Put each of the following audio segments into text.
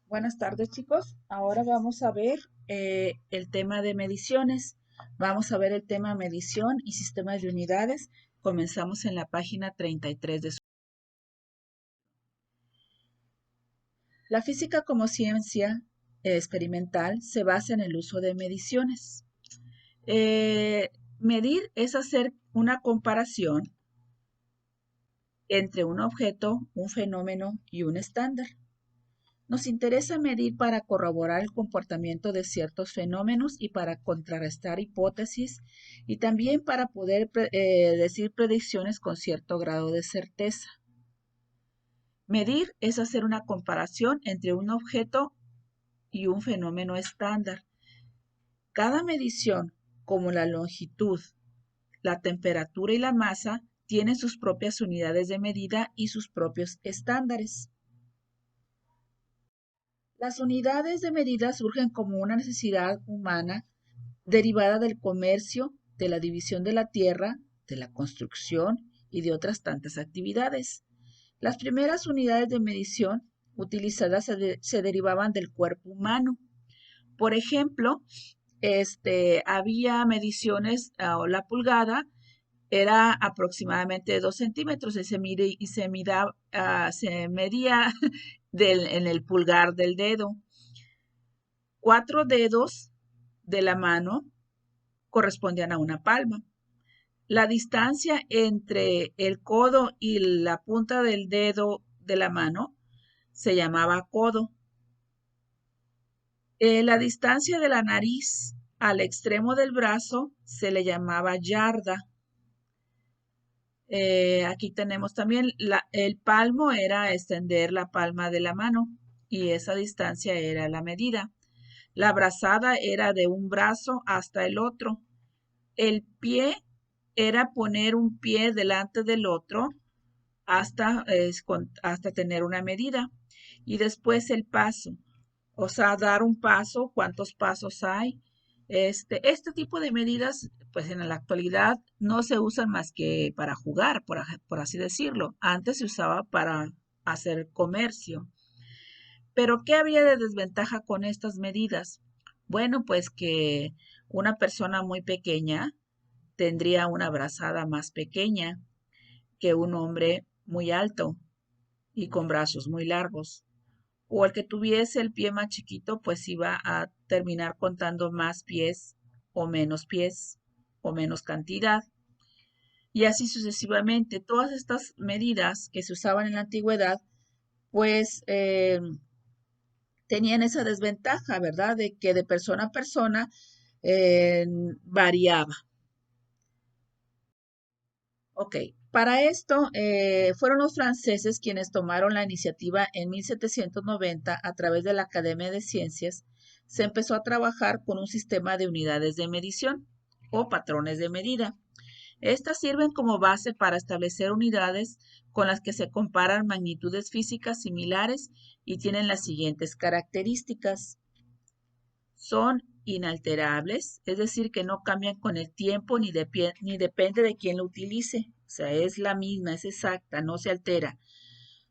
Buenas tardes, chicos. Ahora vamos a ver el tema de mediciones. Vamos a ver el tema medición y sistemas de unidades. Comenzamos en la página 33 de su. La física como ciencia experimental se basa en el uso de mediciones. Medir es hacer una comparación entre un objeto, un fenómeno y un estándar. Nos interesa medir para corroborar el comportamiento de ciertos fenómenos y para contrarrestar hipótesis y también para poder decir predicciones con cierto grado de certeza. Medir es hacer una comparación entre un objeto y un fenómeno estándar. Cada medición, como la longitud, la temperatura y la masa, tiene sus propias unidades de medida y sus propios estándares. Las unidades de medida surgen como una necesidad humana derivada del comercio, de la división de la tierra, de la construcción y de otras tantas actividades. Las primeras unidades de medición utilizadas se derivaban del cuerpo humano. Por ejemplo, había mediciones, o la pulgada era aproximadamente 2 centímetros y se medía en el pulgar del dedo. 4 dedos de la mano correspondían a una palma. La distancia entre el codo y la punta del dedo de la mano se llamaba codo. La distancia de la nariz al extremo del brazo se le llamaba yarda. Aquí tenemos también el palmo, era extender la palma de la mano y esa distancia era la medida. La brazada era de un brazo hasta el otro. El pie era poner un pie delante del otro hasta tener una medida. Y después el paso, o sea, dar un paso, cuántos pasos hay. Este tipo de medidas, pues en la actualidad no se usan más que para jugar, por así decirlo. Antes se usaba para hacer comercio. Pero ¿qué había de desventaja con estas medidas? Bueno, pues que una persona muy pequeña tendría una brazada más pequeña que un hombre muy alto y con brazos muy largos. O el que tuviese el pie más chiquito, pues iba a terminar contando más pies o menos cantidad. Y así sucesivamente. Todas estas medidas que se usaban en la antigüedad, pues tenían esa desventaja, ¿verdad? De que de persona a persona variaba. Ok, para esto fueron los franceses quienes tomaron la iniciativa en 1790 a través de la Academia de Ciencias. Se empezó a trabajar con un sistema de unidades de medición o patrones de medida. Estas sirven como base para establecer unidades con las que se comparan magnitudes físicas similares y tienen las siguientes características. Son inalterables, es decir, que no cambian con el tiempo ni depende de quién lo utilice. O sea, es la misma, es exacta, no se altera.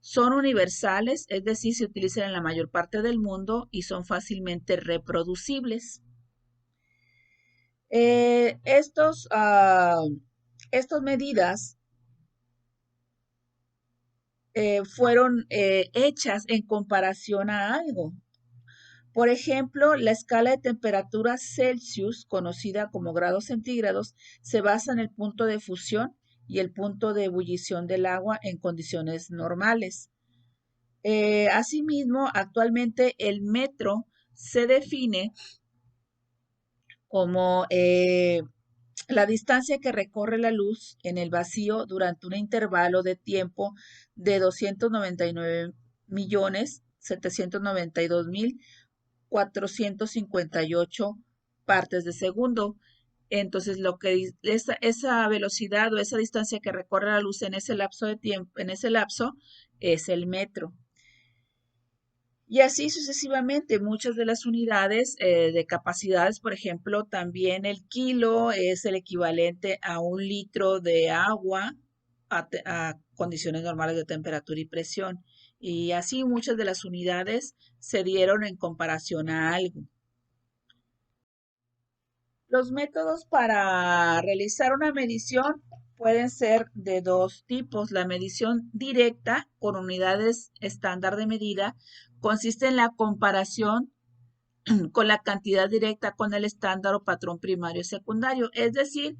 Son universales, es decir, se utilizan en la mayor parte del mundo y son fácilmente reproducibles. Eh, estos, ah, estas medidas fueron hechas en comparación a algo. Por ejemplo, la escala de temperatura Celsius, conocida como grados centígrados, se basa en el punto de fusión y el punto de ebullición del agua en condiciones normales. Asimismo, actualmente el metro se define como la distancia que recorre la luz en el vacío durante un intervalo de tiempo de 299.792.458 partes de segundo. Entonces, esa velocidad o esa distancia que recorre la luz en ese lapso de tiempo, en ese lapso, es el metro. Y así sucesivamente, muchas de las unidades de capacidades, por ejemplo, también el kilo es el equivalente a 1 litro de agua a condiciones normales de temperatura y presión. Y así muchas de las unidades se dieron en comparación a algo. Los métodos para realizar una medición pueden ser de dos tipos. La medición directa con unidades estándar de medida consiste en la comparación con la cantidad directa con el estándar o patrón primario y secundario. Es decir,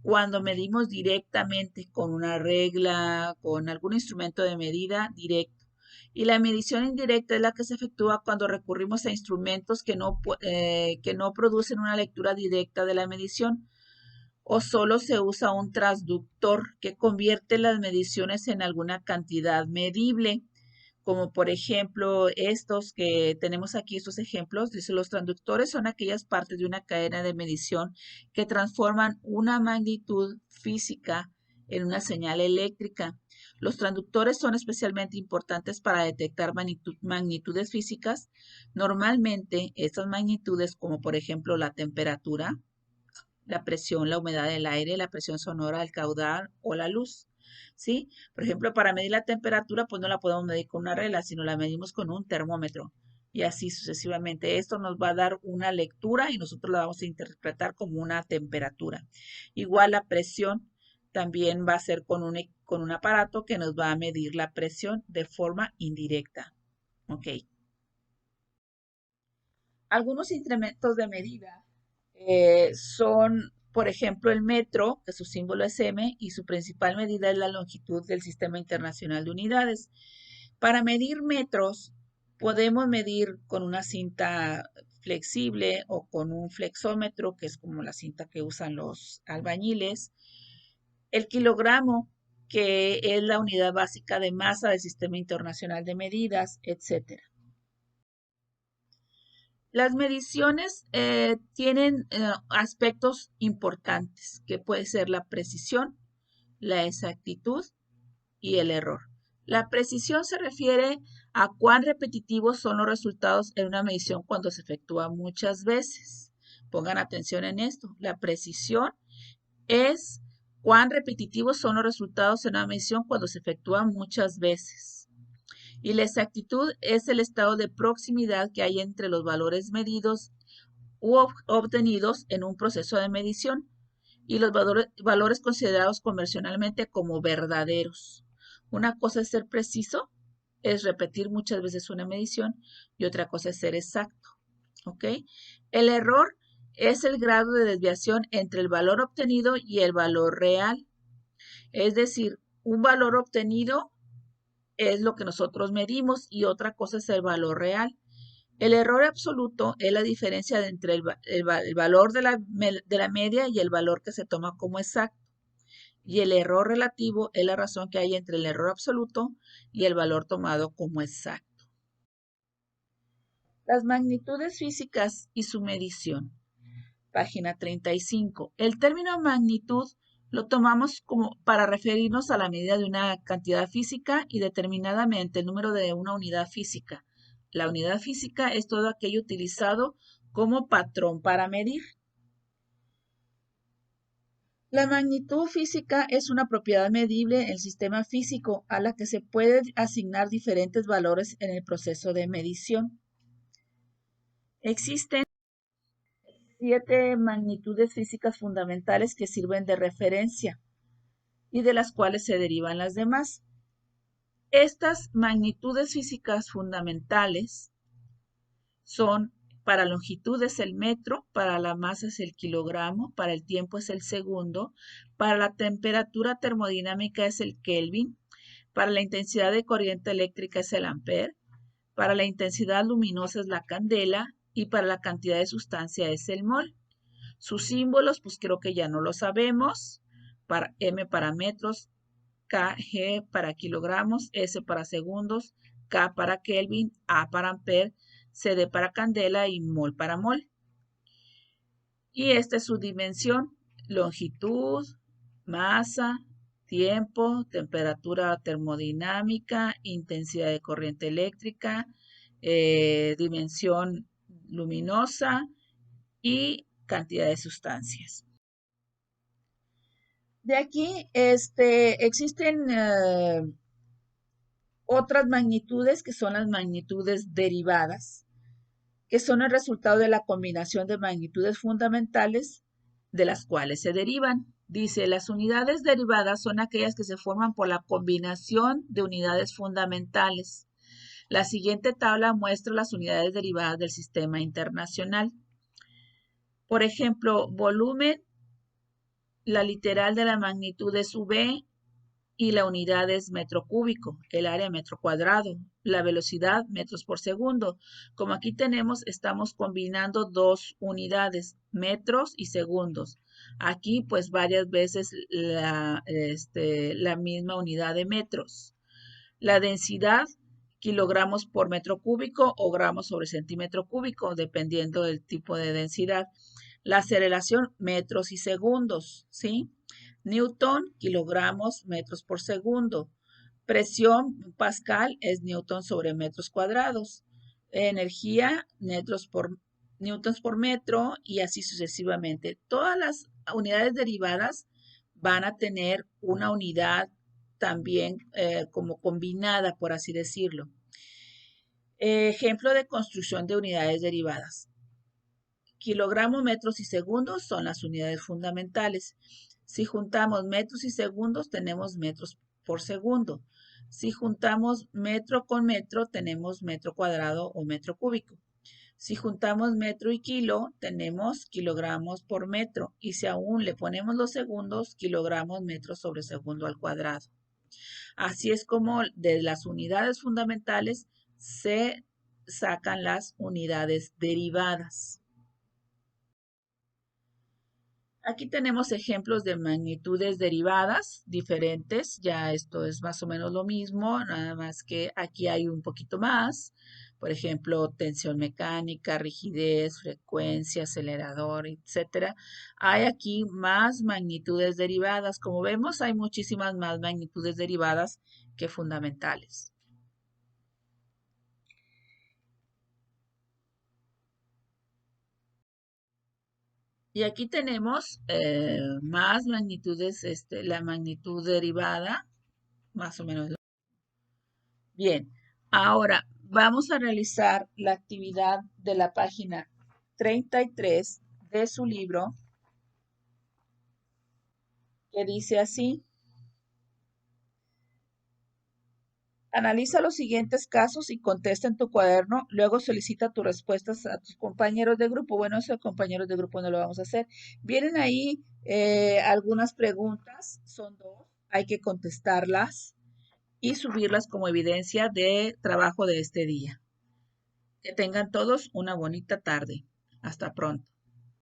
cuando medimos directamente con una regla, con algún instrumento de medida directo. Y la medición indirecta es la que se efectúa cuando recurrimos a instrumentos que no producen una lectura directa de la medición o solo se usa un transductor que convierte las mediciones en alguna cantidad medible, como por ejemplo estos que tenemos aquí, estos ejemplos. Dice, los transductores son aquellas partes de una cadena de medición que transforman una magnitud física en una señal eléctrica. Los transductores son especialmente importantes para detectar magnitudes físicas. Normalmente estas magnitudes, como por ejemplo la temperatura, la presión, la humedad del aire, la presión sonora del caudal o la luz. ¿Sí? Por ejemplo, para medir la temperatura, pues no la podemos medir con una regla, sino la medimos con un termómetro. Y así sucesivamente. Esto nos va a dar una lectura y nosotros la vamos a interpretar como una temperatura. Igual la presión también va a ser con un aparato que nos va a medir la presión de forma indirecta. ¿Ok? Algunos instrumentos de medida son, por ejemplo, el metro, que su símbolo es M, y su principal medida es la longitud del Sistema Internacional de Unidades. Para medir metros, podemos medir con una cinta flexible o con un flexómetro, que es como la cinta que usan los albañiles, el kilogramo, que es la unidad básica de masa del Sistema Internacional de Medidas, etc. Las mediciones tienen aspectos importantes, que puede ser la precisión, la exactitud y el error. La precisión se refiere a cuán repetitivos son los resultados en una medición cuando se efectúa muchas veces. Pongan atención en esto. La precisión es cuán repetitivos son los resultados en una medición cuando se efectúa muchas veces. Y la exactitud es el estado de proximidad que hay entre los valores medidos u obtenidos en un proceso de medición y los valores considerados convencionalmente como verdaderos. Una cosa es ser preciso, es repetir muchas veces una medición, y otra cosa es ser exacto. ¿Ok? El error es el grado de desviación entre el valor obtenido y el valor real. Es decir, un valor obtenido es lo que nosotros medimos y otra cosa es el valor real. El error absoluto es la diferencia entre el valor de la media y el valor que se toma como exacto. Y el error relativo es la razón que hay entre el error absoluto y el valor tomado como exacto. Las magnitudes físicas y su medición. Página 35. El término magnitud lo tomamos como para referirnos a la medida de una cantidad física y determinadamente el número de una unidad física. La unidad física es todo aquello utilizado como patrón para medir. La magnitud física es una propiedad medible en el sistema físico a la que se puede asignar diferentes valores en el proceso de medición. Existen 7 magnitudes físicas fundamentales que sirven de referencia y de las cuales se derivan las demás. Estas magnitudes físicas fundamentales son: para longitud es el metro, para la masa es el kilogramo, para el tiempo es el segundo, para la temperatura termodinámica es el Kelvin, para la intensidad de corriente eléctrica es el ampere, para la intensidad luminosa es la candela y para la cantidad de sustancia es el mol. Sus símbolos, pues creo que ya no lo sabemos. M para metros, G para kilogramos, S para segundos, K para Kelvin, A para ampere, CD para candela y mol para mol. Y esta es su dimensión: longitud, masa, tiempo, temperatura termodinámica, intensidad de corriente eléctrica, dimensión luminosa y cantidad de sustancias. De aquí existen Otras magnitudes que son las magnitudes derivadas, que son el resultado de la combinación de magnitudes fundamentales de las cuales se derivan. Dice, las unidades derivadas son aquellas que se forman por la combinación de unidades fundamentales. La siguiente tabla muestra las unidades derivadas del sistema internacional. Por ejemplo, volumen, la literal de la magnitud es V y la unidad es metro cúbico, el área metro cuadrado, la velocidad metros por segundo. Como aquí tenemos, estamos combinando dos unidades, metros y segundos. Aquí pues varias veces la misma unidad de metros. La densidad, kilogramos por metro cúbico o gramos sobre centímetro cúbico, dependiendo del tipo de densidad. La aceleración, metros y segundos, ¿sí? Newton, kilogramos, metros por segundo. Presión, pascal, es newton sobre metros cuadrados. Energía, newtons por metro y así sucesivamente. Todas las unidades derivadas van a tener una unidad también como combinada, por así decirlo. Ejemplo de construcción de unidades derivadas. Kilogramos, metros y segundos son las unidades fundamentales. Si juntamos metros y segundos, tenemos metros por segundo. Si juntamos metro con metro, tenemos metro cuadrado o metro cúbico. Si juntamos metro y kilo, tenemos kilogramos por metro. Y si aún le ponemos los segundos, kilogramos metros sobre segundo al cuadrado. Así es como de las unidades fundamentales se sacan las unidades derivadas. Aquí tenemos ejemplos de magnitudes derivadas diferentes. Ya esto es más o menos lo mismo, nada más que aquí hay un poquito más. Por ejemplo, tensión mecánica, rigidez, frecuencia, acelerador, etcétera. Hay aquí más magnitudes derivadas. Como vemos, hay muchísimas más magnitudes derivadas que fundamentales. Y aquí tenemos más magnitudes, la magnitud derivada, más o menos. Bien, ahora vamos a realizar la actividad de la página 33 de su libro, que dice así. Analiza los siguientes casos y contesta en tu cuaderno. Luego solicita tus respuestas a tus compañeros de grupo. Bueno, esos compañeros de grupo no lo vamos a hacer. Vienen ahí algunas preguntas, son dos, hay que contestarlas y subirlas como evidencia de trabajo de este día. Que tengan todos una bonita tarde. Hasta pronto.